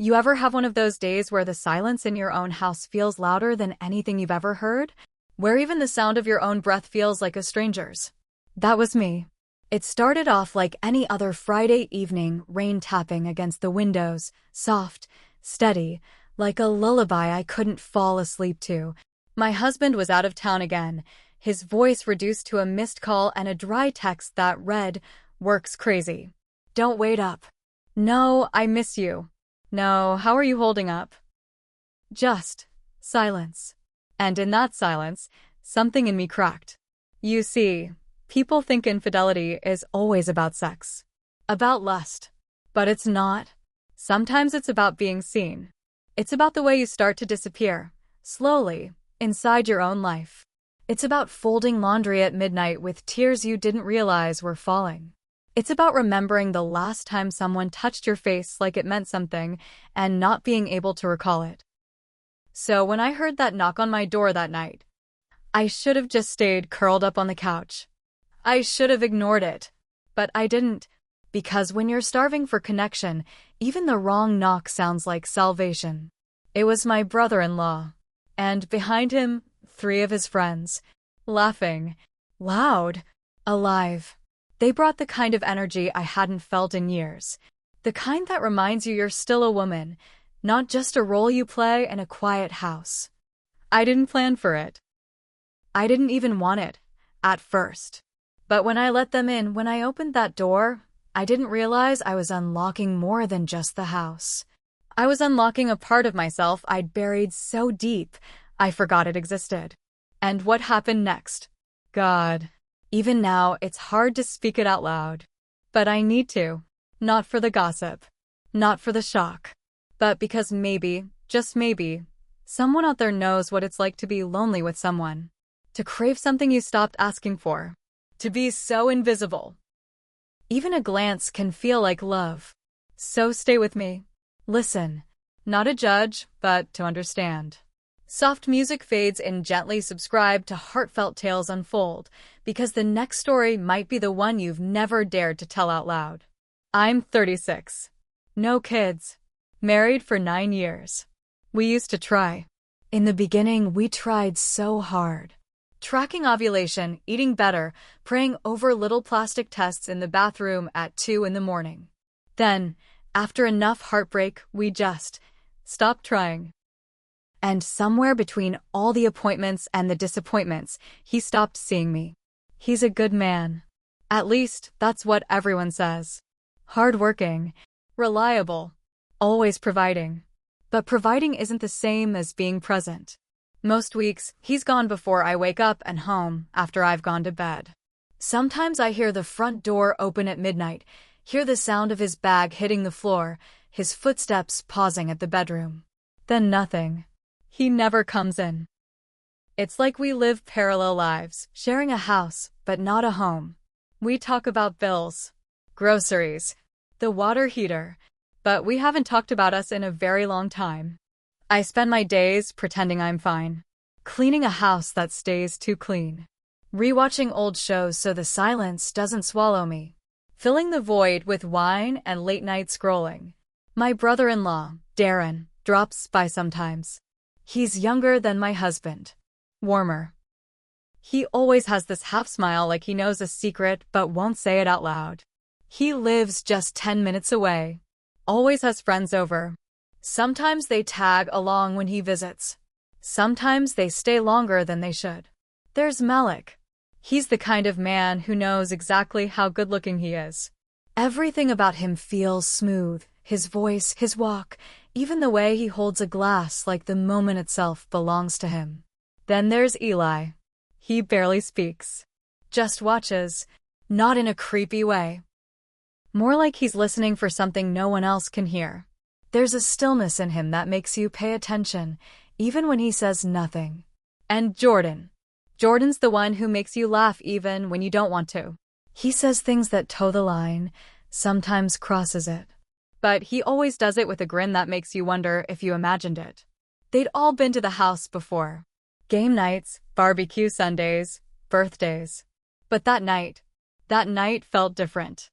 You ever have one of those days where the silence in your own house feels louder than anything you've ever heard? Where even the sound of your own breath feels like a stranger's? That was me. It started off like any other Friday evening, rain tapping against the windows, soft, steady, like a lullaby I couldn't fall asleep to. My husband was out of town again, his voice reduced to a missed call and a dry text that read, "Work's crazy. Don't wait up. No, I miss you. No, how are you holding up?" Just silence. And in that silence, something in me cracked. You see, people think infidelity is always about sex, about lust. But it's not. Sometimes it's about being seen. It's about the way you start to disappear, slowly, inside your own life. It's about folding laundry at midnight with tears you didn't realize were falling. It's about remembering the last time someone touched your face like it meant something and not being able to recall it. So when I heard that knock on my door that night, I should have just stayed curled up on the couch. I should have ignored it. But I didn't, because when you're starving for connection, even the wrong knock sounds like salvation. It was my brother-in-law, and behind him, 3 of his friends, laughing, loud, alive. They brought the kind of energy I hadn't felt in years, the kind that reminds you you're still a woman, not just a role you play in a quiet house. I didn't plan for it. I didn't even want it, at first. But when I let them in, when I opened that door, I didn't realize I was unlocking more than just the house. I was unlocking a part of myself I'd buried so deep, I forgot it existed. And what happened next? God. Even now, it's hard to speak it out loud. But I need to. Not for the gossip. Not for the shock. But because maybe, just maybe, someone out there knows what it's like to be lonely with someone. To crave something you stopped asking for. To be so invisible. Even a glance can feel like love. So stay with me. Listen. Not a judge, but to understand. Soft music fades in gently. Subscribe to Heartfelt Tales Unfold, because the next story might be the one you've never dared to tell out loud. I'm 36. No kids. Married for 9 years. We used to try. In the beginning, we tried so hard. Tracking ovulation, eating better, praying over little plastic tests in the bathroom at 2 in the morning. Then, after enough heartbreak, we just stopped trying. And somewhere between all the appointments and the disappointments, he stopped seeing me. He's a good man. At least, that's what everyone says. Hardworking, reliable, always providing. But providing isn't the same as being present. Most weeks, he's gone before I wake up and home after I've gone to bed. Sometimes I hear the front door open at midnight, hear the sound of his bag hitting the floor, his footsteps pausing at the bedroom. Then nothing. He never comes in. It's like we live parallel lives, sharing a house, but not a home. We talk about bills, groceries, the water heater, but we haven't talked about us in a very long time. I spend my days pretending I'm fine, cleaning a house that stays too clean, rewatching old shows so the silence doesn't swallow me, filling the void with wine and late-night scrolling. My brother-in-law, Darren, drops by sometimes. He's younger than my husband. Warmer. He always has this half-smile like he knows a secret but won't say it out loud. He lives just 10 minutes away. Always has friends over. Sometimes they tag along when he visits. Sometimes they stay longer than they should. There's Malik. He's the kind of man who knows exactly how good-looking he is. Everything about him feels smooth. His voice, his walk, even the way he holds a glass like the moment itself belongs to him. Then there's Eli. He barely speaks. Just watches, not in a creepy way. More like he's listening for something no one else can hear. There's a stillness in him that makes you pay attention, even when he says nothing. And Jordan. Jordan's the one who makes you laugh even when you don't want to. He says things that toe the line, sometimes crosses it. But he always does it with a grin that makes you wonder if you imagined it. They'd all been to the house before. Game nights, barbecue Sundays, birthdays. But that night felt different.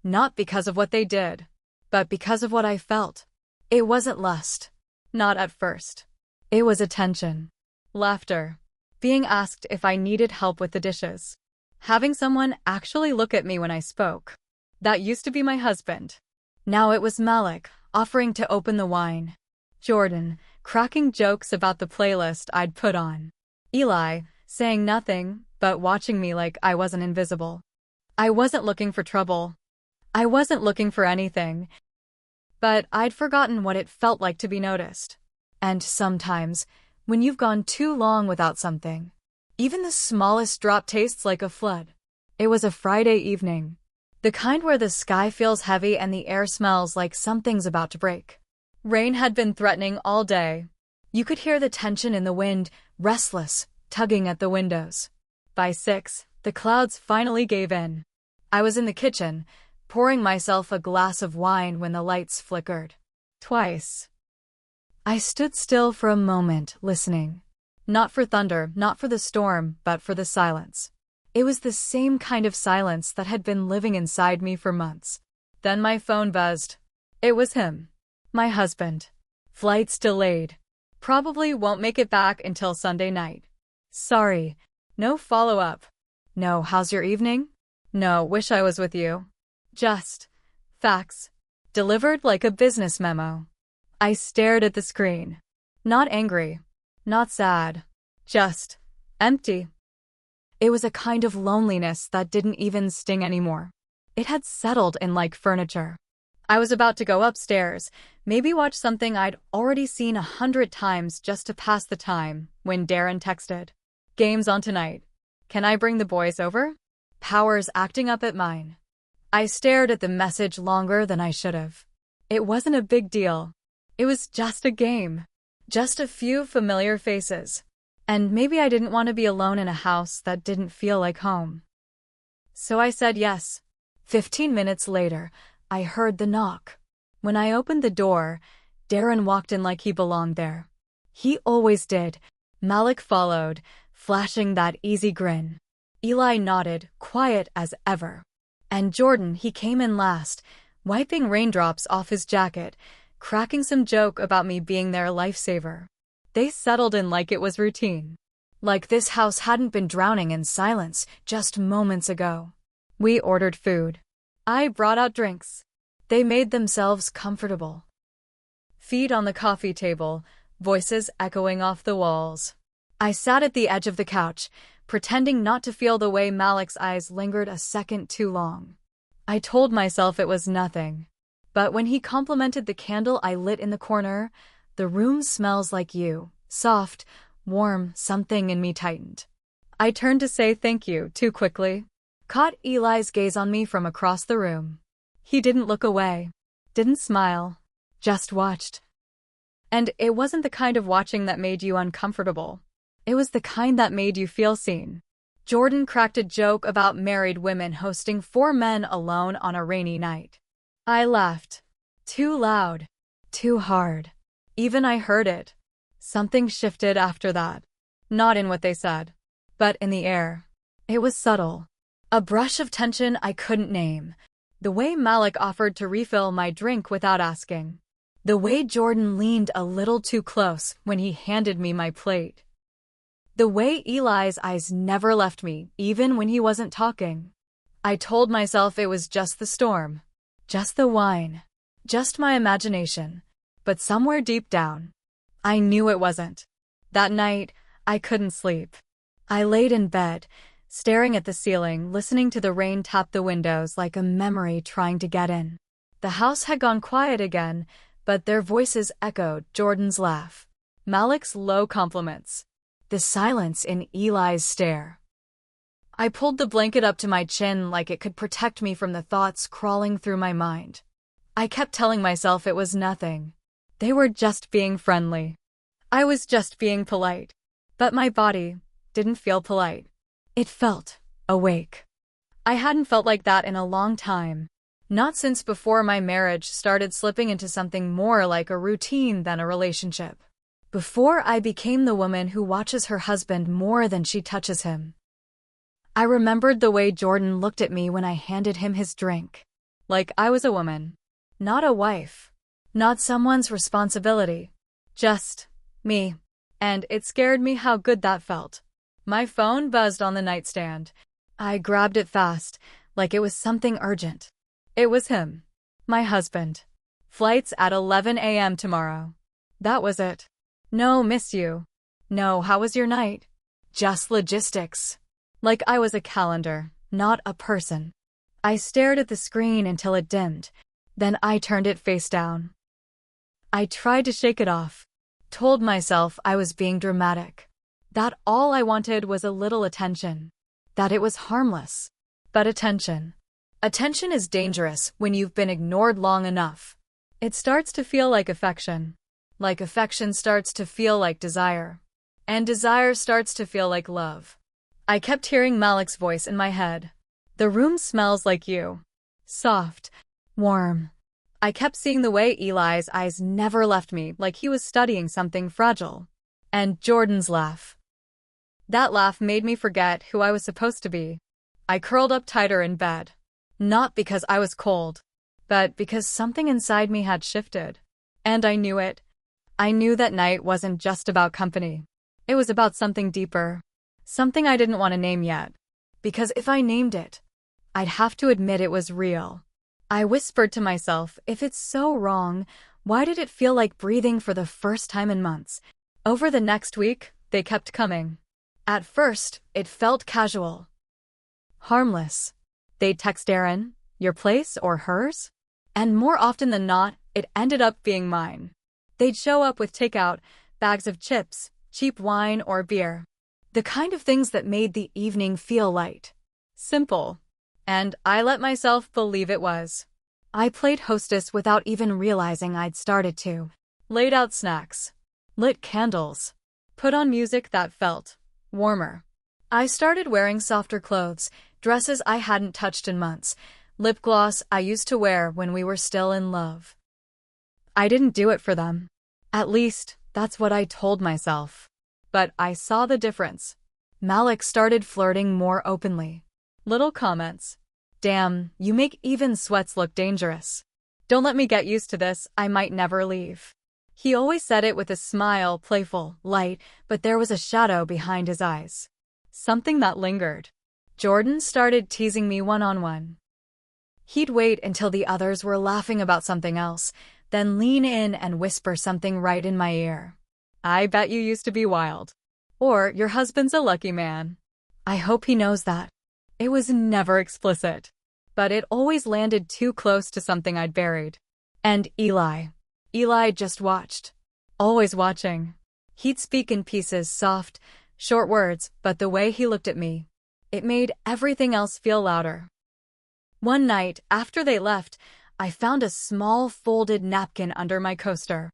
Not because of what they did, but because of what I felt. It wasn't lust. Not at first. It was attention. Laughter. Being asked if I needed help with the dishes. Having someone actually look at me when I spoke. That used to be my husband. Now it was Malik, offering to open the wine. Jordan, cracking jokes about the playlist I'd put on. Eli, saying nothing, but watching me like I wasn't invisible. I wasn't looking for trouble. I wasn't looking for anything. But I'd forgotten what it felt like to be noticed. And sometimes, when you've gone too long without something, even the smallest drop tastes like a flood. It was a Friday evening. The kind where the sky feels heavy and the air smells like something's about to break. Rain had been threatening all day. You could hear the tension in the wind, restless, tugging at the windows. By 6, the clouds finally gave in. I was in the kitchen, pouring myself a glass of wine when the lights flickered. Twice. I stood still for a moment, listening. Not for thunder, not for the storm, but for the silence. It was the same kind of silence that had been living inside me for months. Then my phone buzzed. It was him. My husband. Flights delayed. Probably won't make it back until Sunday night. Sorry. No follow-up. No, how's your evening? No, wish I was with you. Just facts. Delivered like a business memo. I stared at the screen. Not angry. Not sad. Just empty. It was a kind of loneliness that didn't even sting anymore. It had settled in like furniture. I was about to go upstairs, maybe watch something I'd already seen 100 times just to pass the time, when Darren texted. Games on tonight. Can I bring the boys over? Powers acting up at mine. I stared at the message longer than I should have. It wasn't a big deal. It was just a game. Just a few familiar faces. And maybe I didn't want to be alone in a house that didn't feel like home. So I said yes. 15 minutes later, I heard the knock. When I opened the door, Darren walked in like he belonged there. He always did. Malik followed, flashing that easy grin. Eli nodded, quiet as ever. And Jordan, he came in last, wiping raindrops off his jacket, cracking some joke about me being their lifesaver. They settled in like it was routine. Like this house hadn't been drowning in silence just moments ago. We ordered food. I brought out drinks. They made themselves comfortable. Feet on the coffee table, voices echoing off the walls. I sat at the edge of the couch, pretending not to feel the way Malik's eyes lingered a second too long. I told myself it was nothing. But when he complimented the candle I lit in the corner, the room smells like you, soft, warm, something in me tightened. I turned to say thank you too quickly. Caught Eli's gaze on me from across the room. He didn't look away, didn't smile, just watched. And it wasn't the kind of watching that made you uncomfortable. It was the kind that made you feel seen. Jordan cracked a joke about married women hosting 4 men alone on a rainy night. I laughed. Too loud. Too hard. Even I heard it. Something shifted after that. Not in what they said, but in the air. It was subtle. A brush of tension I couldn't name. The way Malik offered to refill my drink without asking. The way Jordan leaned a little too close when he handed me my plate. The way Eli's eyes never left me, even when he wasn't talking. I told myself it was just the storm. Just the wine. Just my imagination. But somewhere deep down, I knew it wasn't. That night, I couldn't sleep. I laid in bed, staring at the ceiling, listening to the rain tap the windows like a memory trying to get in. The house had gone quiet again, but their voices echoed Jordan's laugh, Malik's low compliments, the silence in Eli's stare. I pulled the blanket up to my chin like it could protect me from the thoughts crawling through my mind. I kept telling myself it was nothing. They were just being friendly. I was just being polite. But my body didn't feel polite. It felt awake. I hadn't felt like that in a long time. Not since before my marriage started slipping into something more like a routine than a relationship. Before I became the woman who watches her husband more than she touches him. I remembered the way Jordan looked at me when I handed him his drink. Like I was a woman. Not a wife. Not someone's responsibility. Just me. And it scared me how good that felt. My phone buzzed on the nightstand. I grabbed it fast, like it was something urgent. It was him. My husband. Flights at 11 a.m. tomorrow. That was it. No, miss you. No, how was your night? Just logistics. Like I was a calendar, not a person. I stared at the screen until it dimmed. Then I turned it face down. I tried to shake it off. Told myself I was being dramatic. That all I wanted was a little attention. That it was harmless. But attention. Attention is dangerous when you've been ignored long enough. It starts to feel like affection. Like affection starts to feel like desire. And desire starts to feel like love. I kept hearing Malik's voice in my head. The room smells like you. Soft. Warm. I kept seeing the way Eli's eyes never left me, like he was studying something fragile. And Jordan's laugh. That laugh made me forget who I was supposed to be. I curled up tighter in bed. Not because I was cold, but because something inside me had shifted. And I knew it. I knew that night wasn't just about company. It was about something deeper. Something I didn't want to name yet. Because if I named it, I'd have to admit it was real. I whispered to myself, if it's so wrong, why did it feel like breathing for the first time in months? Over the next week, they kept coming. At first, it felt casual. Harmless. They'd text Erin, your place or hers? And more often than not, it ended up being mine. They'd show up with takeout, bags of chips, cheap wine or beer. The kind of things that made the evening feel light. Simple. And I let myself believe it was. I played hostess without even realizing I'd started to. Laid out snacks. Lit candles. Put on music that felt warmer. I started wearing softer clothes, dresses I hadn't touched in months, lip gloss I used to wear when we were still in love. I didn't do it for them. At least, that's what I told myself. But I saw the difference. Malik started flirting more openly. Little comments. Damn, you make even sweats look dangerous. Don't let me get used to this, I might never leave. He always said it with a smile, playful, light, but there was a shadow behind his eyes. Something that lingered. Jordan started teasing me one-on-one. He'd wait until the others were laughing about something else, then lean in and whisper something right in my ear. I bet you used to be wild. Or your husband's a lucky man. I hope he knows that. It was never explicit. But it always landed too close to something I'd buried. And Eli. Eli just watched. Always watching. He'd speak in pieces, soft, short words, but the way he looked at me, it made everything else feel louder. One night, after they left, I found a small folded napkin under my coaster.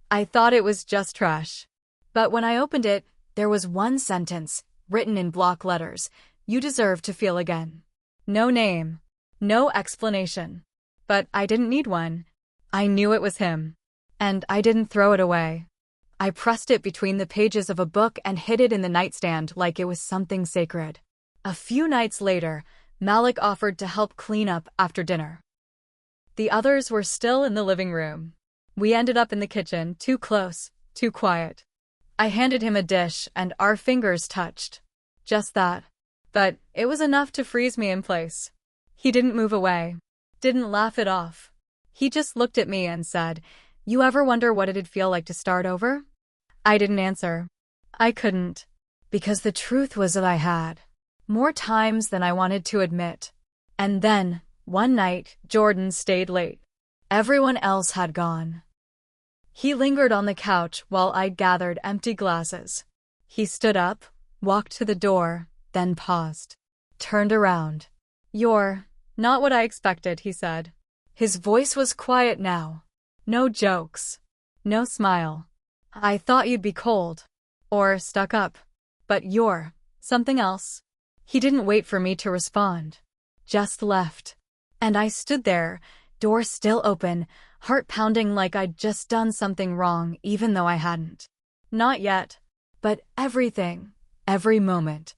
I thought it was just trash. But when I opened it, there was one sentence, written in block letters. You deserve to feel again. No name. No explanation. But I didn't need one. I knew it was him. And I didn't throw it away. I pressed it between the pages of a book and hid it in the nightstand like it was something sacred. A few nights later, Malik offered to help clean up after dinner. The others were still in the living room. We ended up in the kitchen, too close, too quiet. I handed him a dish and our fingers touched. Just that. But it was enough to freeze me in place. He didn't move away. Didn't laugh it off. He just looked at me and said, "You ever wonder what it'd feel like to start over?" I didn't answer. I couldn't. Because the truth was that I had. More times than I wanted to admit. And then, one night, Jordan stayed late. Everyone else had gone. He lingered on the couch while I gathered empty glasses. He stood up, walked to the door, then paused. Turned around. "You're not what I expected," he said. His voice was quiet now. No jokes. No smile. "I thought you'd be cold. Or stuck up. But you're something else." He didn't wait for me to respond. Just left. And I stood there, door still open, heart pounding like I'd just done something wrong even though I hadn't. Not yet. But everything, every moment,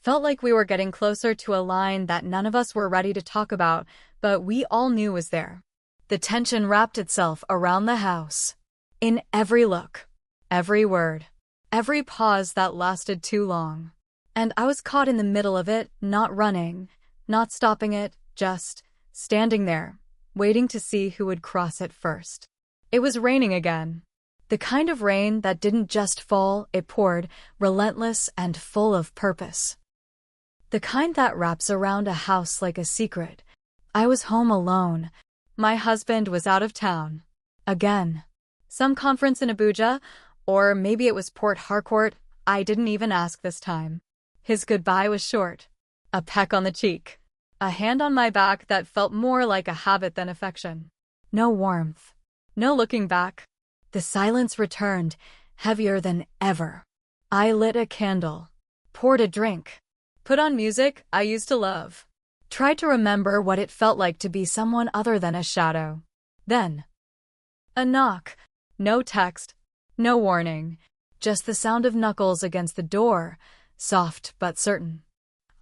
felt like we were getting closer to a line that none of us were ready to talk about, but we all knew was there. The tension wrapped itself around the house. In every look, every word, every pause that lasted too long. And I was caught in the middle of it, not running, not stopping it, just standing there, waiting to see who would cross it first. It was raining again. The kind of rain that didn't just fall, it poured, relentless and full of purpose. The kind that wraps around a house like a secret. I was home alone. My husband was out of town. Again. Some conference in Abuja, or maybe it was Port Harcourt. I didn't even ask this time. His goodbye was short. A peck on the cheek. A hand on my back that felt more like a habit than affection. No warmth. No looking back. The silence returned, heavier than ever. I lit a candle. Poured a drink. Put on music I used to love. Tried to remember what it felt like to be someone other than a shadow. Then, a knock. No text. No warning. Just the sound of knuckles against the door, soft but certain.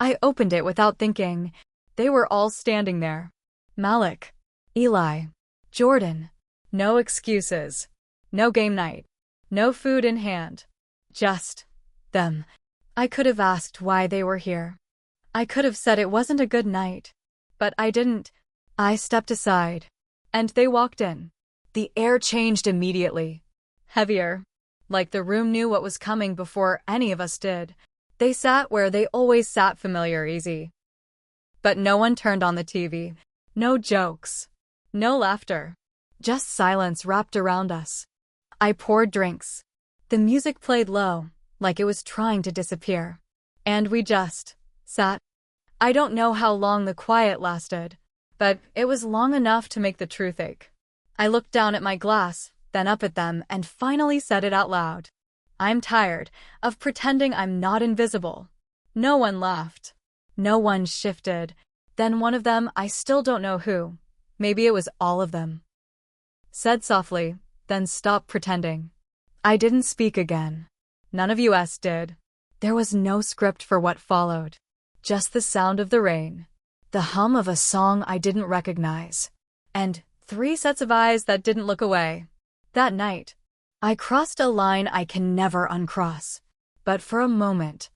I opened it without thinking. They were all standing there. Malik, Eli, Jordan. No excuses. No game night. No food in hand. Just them. I could have asked why they were here. I could have said it wasn't a good night. But I didn't. I stepped aside. And they walked in. The air changed immediately. Heavier. Like the room knew what was coming before any of us did. They sat where they always sat, familiar, easy. But no one turned on the TV. No jokes. No laughter. Just silence wrapped around us. I poured drinks. The music played low, like it was trying to disappear. And we just sat. I don't know how long the quiet lasted, but it was long enough to make the truth ache. I looked down at my glass, then up at them, and finally said it out loud. I'm tired of pretending I'm not invisible. No one laughed. No one shifted. Then one of them, I still don't know who, maybe it was all of them, said softly, then stopped pretending. I didn't speak again. None of us did. There was no script for what followed. Just the sound of the rain. The hum of a song I didn't recognize. And 3 sets of eyes that didn't look away. That night, I crossed a line I can never uncross. But for a moment,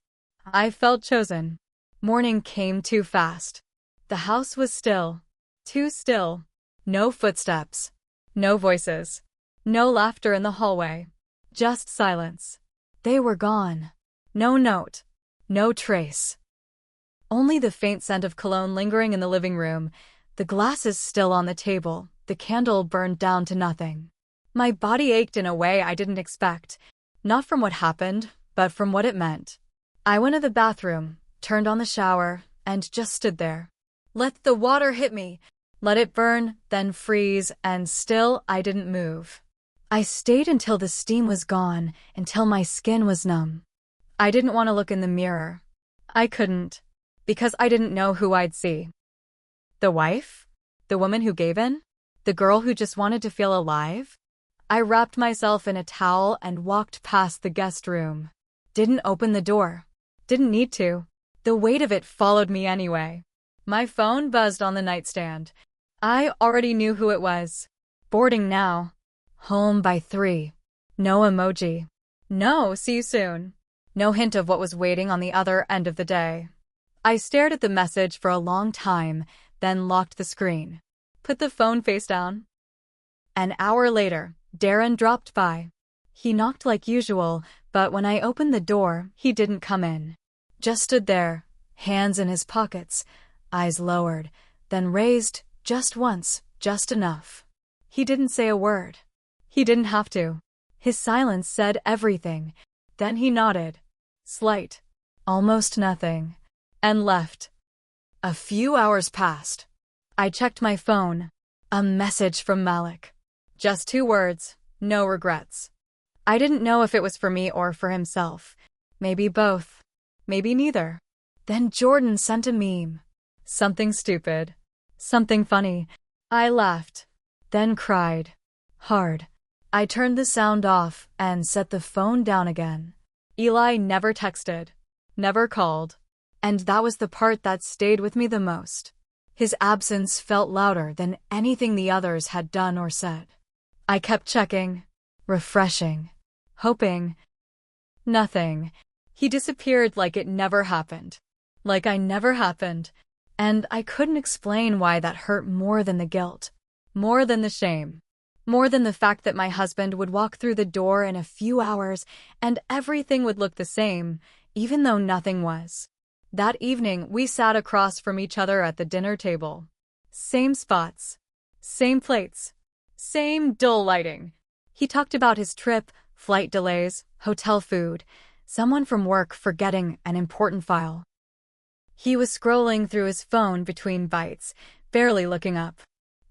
I felt chosen. Morning came too fast. The house was still. Too still. No footsteps. No voices. No laughter in the hallway. Just silence. They were gone. No note. No trace. Only the faint scent of cologne lingering in the living room. The glasses still on the table. The candle burned down to nothing. My body ached in a way I didn't expect. Not from what happened, but from what it meant. I went to the bathroom, turned on the shower, and just stood there. Let the water hit me. Let it burn, then freeze, and still I didn't move. I stayed until the steam was gone, until my skin was numb. I didn't want to look in the mirror. I couldn't, because I didn't know who I'd see. The wife? The woman who gave in? The girl who just wanted to feel alive? I wrapped myself in a towel and walked past the guest room. Didn't open the door. Didn't need to. The weight of it followed me anyway. My phone buzzed on the nightstand. I already knew who it was. Boarding now. Home by 3. No emoji. No, see you soon. No hint of what was waiting on the other end of the day. I stared at the message for a long time, then locked the screen. Put the phone face down. An hour later, Darren dropped by. He knocked like usual, but when I opened the door, he didn't come in. Just stood there, hands in his pockets, eyes lowered, then raised, just once, just enough. He didn't say a word. He didn't have to. His silence said everything. Then he nodded. Slight. Almost nothing. And left. A few hours passed. I checked my phone. A message from Malik. Just 2 words, no regrets. I didn't know if it was for me or for himself. Maybe both. Maybe neither. Then Jordan sent a meme. Something stupid. Something funny. I laughed. Then cried. Hard. I turned the sound off and set the phone down again. Eli never texted. Never called. And that was the part that stayed with me the most. His absence felt louder than anything the others had done or said. I kept checking, refreshing, hoping. Nothing. He disappeared like it never happened. Like I never happened. And I couldn't explain why that hurt more than the guilt. More than the shame. More than the fact that my husband would walk through the door in a few hours and everything would look the same, even though nothing was. That evening, we sat across from each other at the dinner table. Same spots. Same plates. Same dull lighting. He talked about his trip, flight delays, hotel food, someone from work forgetting an important file. He was scrolling through his phone between bites, barely looking up.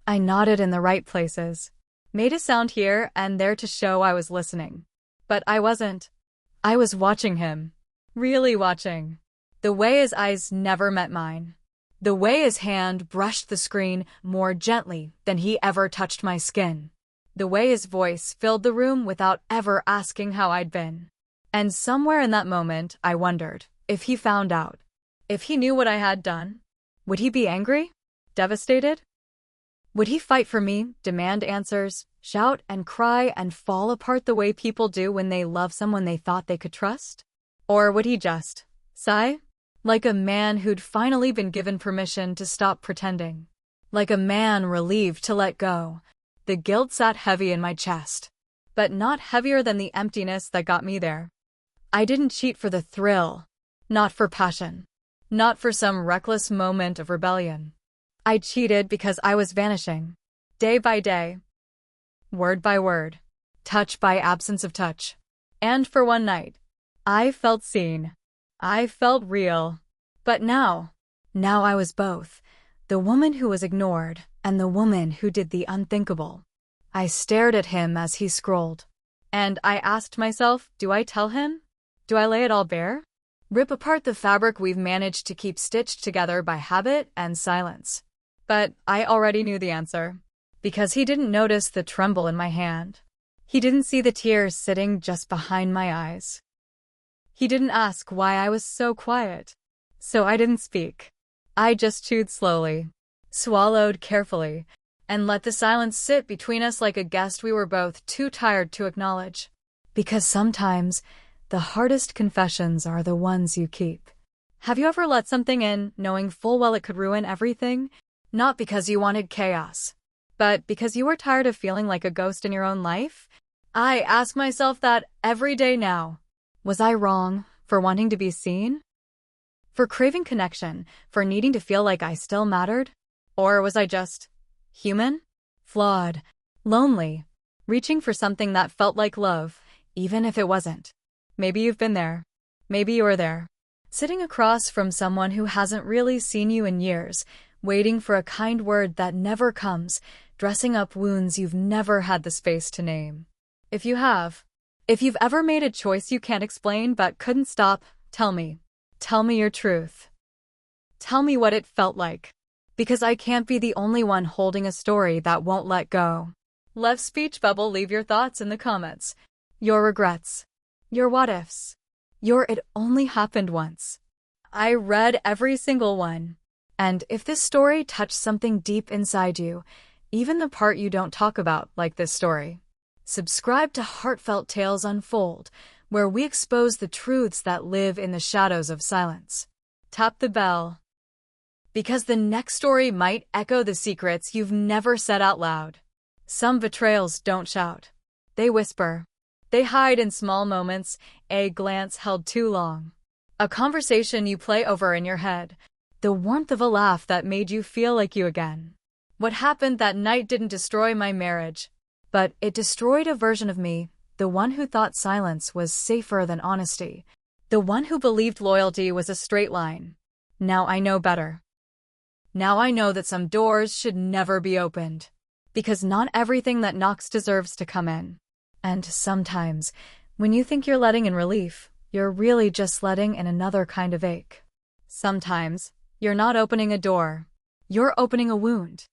I nodded in the right places, made a sound here and there to show I was listening. But I wasn't. I was watching him. Really watching. The way his eyes never met mine. The way his hand brushed the screen more gently than he ever touched my skin. The way his voice filled the room without ever asking how I'd been. And somewhere in that moment, I wondered if he found out. If he knew what I had done. Would he be angry? Devastated? Would he fight for me, demand answers, shout and cry and fall apart the way people do when they love someone they thought they could trust? Or would he just sigh? Like a man who'd finally been given permission to stop pretending. Like a man relieved to let go. The guilt sat heavy in my chest. But not heavier than the emptiness that got me there. I didn't cheat for the thrill. Not for passion. Not for some reckless moment of rebellion. I cheated because I was vanishing. Day by day. Word by word. Touch by absence of touch. And for one night, I felt seen. I felt real. But now I was both. The woman who was ignored and the woman who did the unthinkable. I stared at him as he scrolled. And I asked myself, do I tell him? Do I lay it all bare? Rip apart the fabric we've managed to keep stitched together by habit and silence? But I already knew the answer. Because he didn't notice the tremble in my hand. He didn't see the tears sitting just behind my eyes. He didn't ask why I was so quiet. So I didn't speak. I just chewed slowly, swallowed carefully, and let the silence sit between us like a guest we were both too tired to acknowledge. Because sometimes, the hardest confessions are the ones you keep. Have you ever let something in, knowing full well it could ruin everything? Not because you wanted chaos, but because you were tired of feeling like a ghost in your own life? I ask myself that every day now. Was I wrong for wanting to be seen? For craving connection, for needing to feel like I still mattered? Or was I just human? Flawed, lonely, reaching for something that felt like love, even if it wasn't. Maybe you've been there. Maybe you're there. Sitting across from someone who hasn't really seen you in years, waiting for a kind word that never comes, dressing up wounds you've never had the space to name. If you have, if you've ever made a choice you can't explain but couldn't stop, tell me. Tell me your truth. Tell me what it felt like. Because I can't be the only one holding a story that won't let go. Left speech bubble, leave your thoughts in the comments. Your regrets. Your what-ifs. Your it only happened once. I read every single one. And if this story touched something deep inside you, even the part you don't talk about, like this story, subscribe to Heartfelt Tales Unfold, where we expose the truths that live in the shadows of silence. Tap the bell. Because the next story might echo the secrets you've never said out loud. Some betrayals don't shout. They whisper. They hide in small moments, a glance held too long. A conversation you play over in your head. The warmth of a laugh that made you feel like you again. What happened that night didn't destroy my marriage, but it destroyed a version of me, the one who thought silence was safer than honesty, the one who believed loyalty was a straight line. Now I know better. Now I know that some doors should never be opened, because not everything that knocks deserves to come in. And sometimes, when you think you're letting in relief, you're really just letting in another kind of ache. Sometimes, you're not opening a door. You're opening a wound.